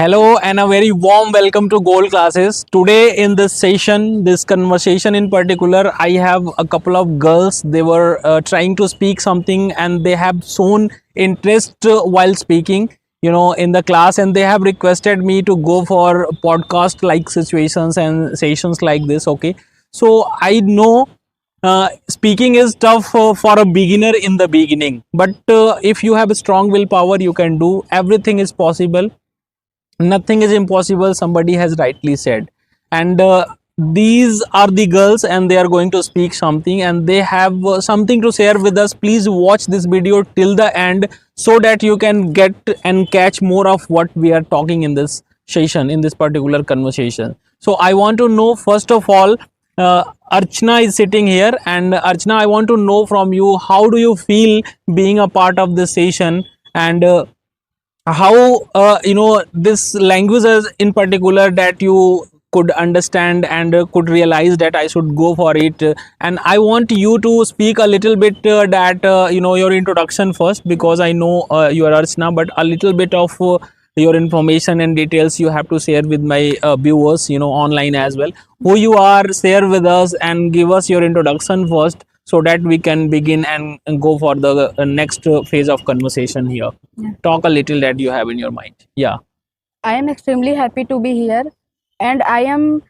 Hello and a very warm welcome to Gold Classes. Today in this session, this conversation in particular, I have a couple of girls. They were trying to speak something and they have shown interest while speaking, in the class, and they have requested me to go for podcast like situations and sessions like this. Okay, so I know speaking is tough for a beginner in the beginning, but if you have a strong willpower, you can do everything is possible. Nothing is impossible, somebody has rightly said. And these are the girls and they are going to speak something and they have something to share with us. Please watch this video till the end so that you can get and catch more of what we are talking in this session, in this particular conversation. So I want to know, first of all, Archana is sitting here, and Archana, I want to know from you, how do you feel being a part of this session, and how this languages in particular that you could understand and could realize that I should go for it. And I want you to speak a little bit that your introduction first, because I know you are Archana, but a little bit of your information and details you have to share with my viewers, online as well. Who you are, share with us and give us your introduction first, so that we can begin and go for the next phase of conversation here. Yeah. Talk a little that you have in your mind. Yeah. I am extremely happy to be here, and I am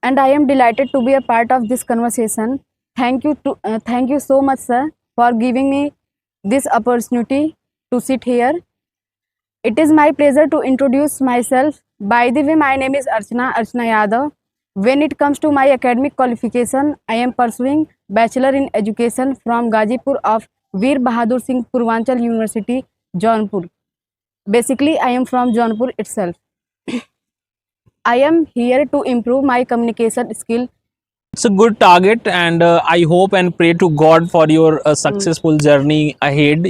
delighted to be a part of this conversation. Thank you so much, sir, for giving me this opportunity to sit here. It is my pleasure to introduce myself. By the way, my name is Archana Yadav. When it comes to my academic qualification, I am pursuing Bachelor in Education from Gazipur of Veer Bahadur Singh Purvanchal University, Jaunpur. Basically, I am from Jaunpur itself. I am here to improve my communication skill. It's a good target, and I hope and pray to God for your successful journey ahead,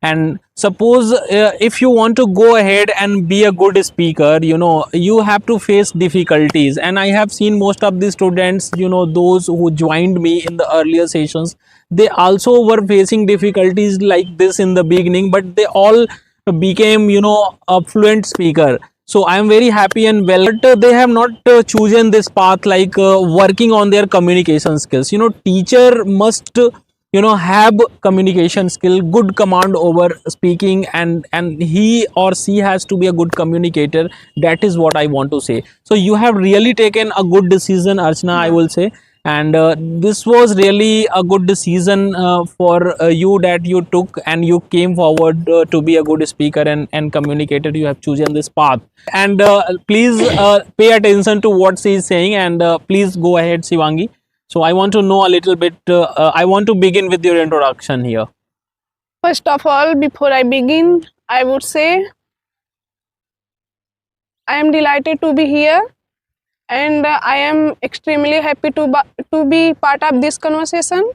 And suppose if you want to go ahead and be a good speaker, you have to face difficulties. And I have seen most of the students, those who joined me in the earlier sessions, they also were facing difficulties like this in the beginning, but they all became, a fluent speaker. So I am very happy and well, but they have not chosen this path, like working on their communication skills. Teacher must have communication skill, good command over speaking, and he or she has to be a good communicator. That is what I want to say. So you have really taken a good decision, Archana, I will say. And this was really a good decision for you, that you took and you came forward to be a good speaker and communicator. You have chosen this path. And please pay attention to what she is saying, and please go ahead, Shivangi. So I want to know a little bit. I want to begin with your introduction here. First of all, before I begin, I would say I am delighted to be here, and I am extremely happy to be part of this conversation.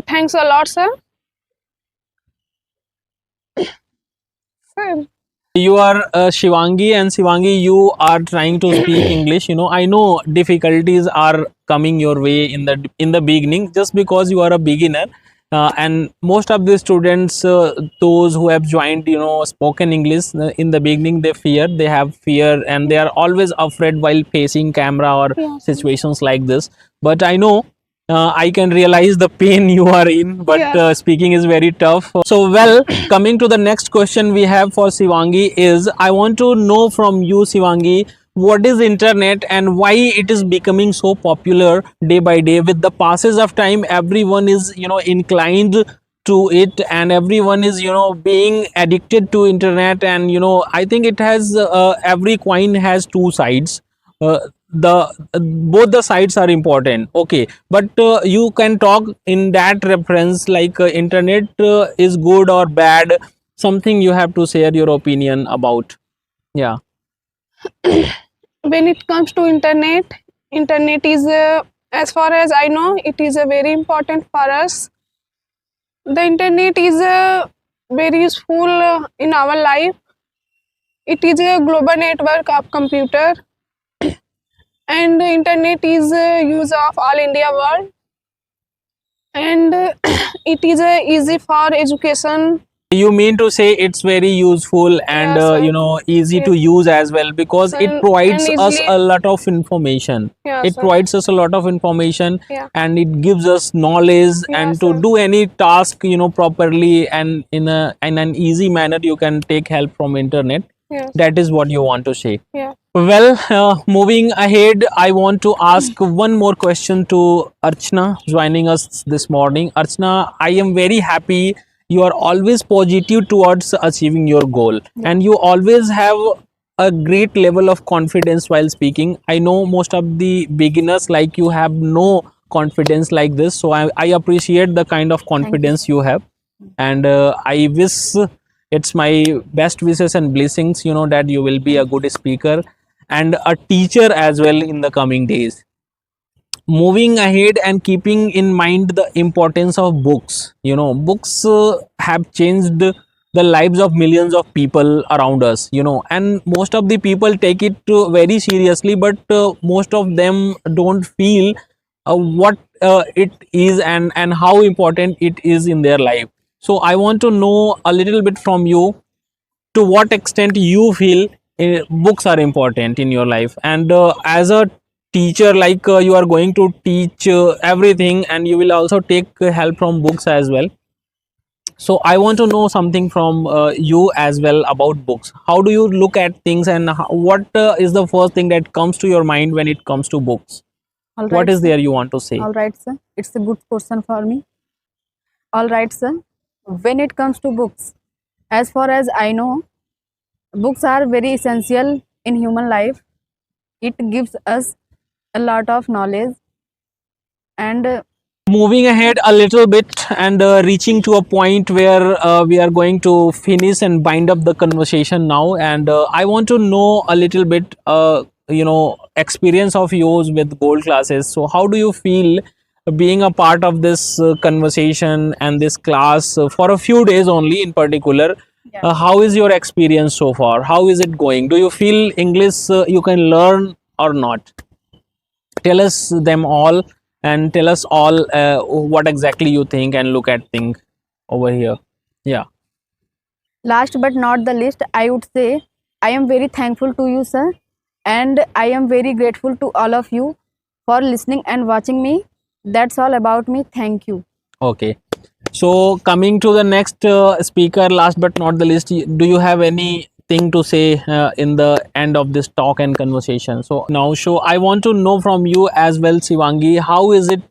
Thanks a lot, sir. Sir. You are Shivangi, and Shivangi, you are trying to speak English. I know difficulties are coming your way in the beginning, just because you are a beginner. And most of the students, those who have joined, spoken English in the beginning, they have fear, and they are always afraid while facing camera or situations like this. But I know, I can realize the pain you are in, but speaking is very tough. So, well, coming to the next question we have for Shivangi is, I want to know from you, Shivangi, what is internet and why it is becoming so popular day by day. With the passage of time, everyone is, inclined to it, and everyone is, being addicted to internet. And, I think it has, every coin has two sides. The both the sides are important, okay, but you can talk in that reference, like internet is good or bad, something you have to share your opinion about. Yeah. When it comes to internet is, as far as I know, it is very important for us. The internet is very useful in our life. It is a global network of computer, and the internet is used of all India world, and it is easy for education You mean to say it's very useful and Yeah, sir. easy to Yes. use as well, because it And provides us easily. a lot of information. Yeah, It sir. provides us a lot of information, Yeah. and it gives us knowledge, Yeah, and to sir. do any task properly and in an easy manner, you can take help from internet. Yes. That is what you want to say. Yeah. Well, moving ahead, I want to ask one more question to Archana joining us this morning. Archana, I am very happy you are always positive towards achieving your goal, and you always have a great level of confidence while speaking. I know most of the beginners like you have no confidence like this, so I appreciate the kind of Thank you, confidence sir. you have, and I wish it's my best wishes and blessings, that you will be a good speaker and a teacher as well in the coming days. Moving ahead and keeping in mind the importance of books, books have changed the lives of millions of people around us, and most of the people take it very seriously, but most of them don't feel what it is and how important it is in their life. So I want to know a little bit from you, to what extent you feel books are important in your life, and as a teacher, like you are going to teach everything, and you will also take help from books as well. So I want to know something from you as well about books. How do you look at things, and what is the first thing that comes to your mind when it comes to books? All What right, is sir. there you want to say? All right, sir. It's a good question for me. All right, sir. When it comes to books, as far as I know, books are very essential in human life. It gives us a lot of knowledge, and Moving ahead a little bit and reaching to a point where we are going to finish and bind up the conversation now, and I want to know a little bit experience of yours with gold classes. So how do you feel being a part of this conversation and this class for a few days only in particular? yeah. How is your experience so far? How is it going? Do you feel English you can learn or not? Tell us them all, and tell us all what exactly you think and look at things over here. Yeah. Last but not the least, I would say I am very thankful to you, sir, and I am very grateful to all of you for listening and watching me. That's all about me. Thank you. Okay. So coming to the next speaker, last but not the least, do you have anything to say in the end of this talk and conversation? So now, so I want to know from you as well, Sivangi, how is it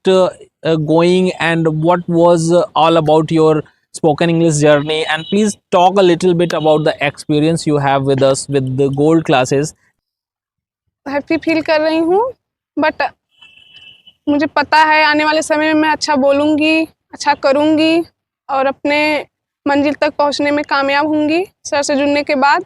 going, and what was all about your spoken English journey? And please talk a little bit about the experience you have with us with the gold classes. Happy feel कर रही हूँ, but मुझे पता है आने वाले समय में मैं अच्छा बोलूँगी, अच्छा करूँगी और अपने मंजिल तक पहुँचने में कामयाब होंगी सर से जुड़ने के बाद.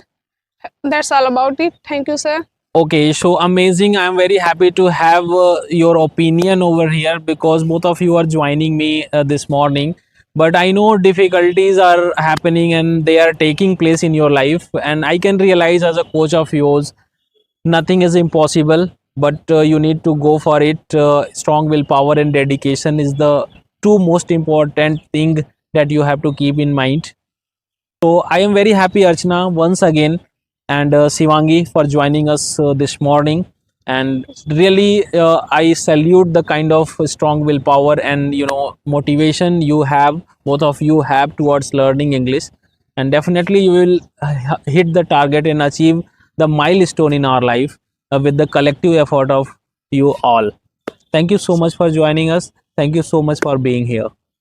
That's all about it. Thank you sir. Okay, so amazing. I'm very happy to have your opinion over here, because both of you are joining me this morning. But I know difficulties are happening and they are taking place in your life. And I can realize, as a coach of yours, nothing is impossible, but you need to go for it. Strong willpower and dedication is the two most important thing that you have to keep in mind. So I am very happy, Archana, once again, and Sivangi for joining us this morning. And really, I salute the kind of strong willpower and motivation you have, both of you have, towards learning English. And definitely, you will hit the target and achieve the milestone in our life with the collective effort of you all. Thank you so much for joining us. Thank you so much for being here.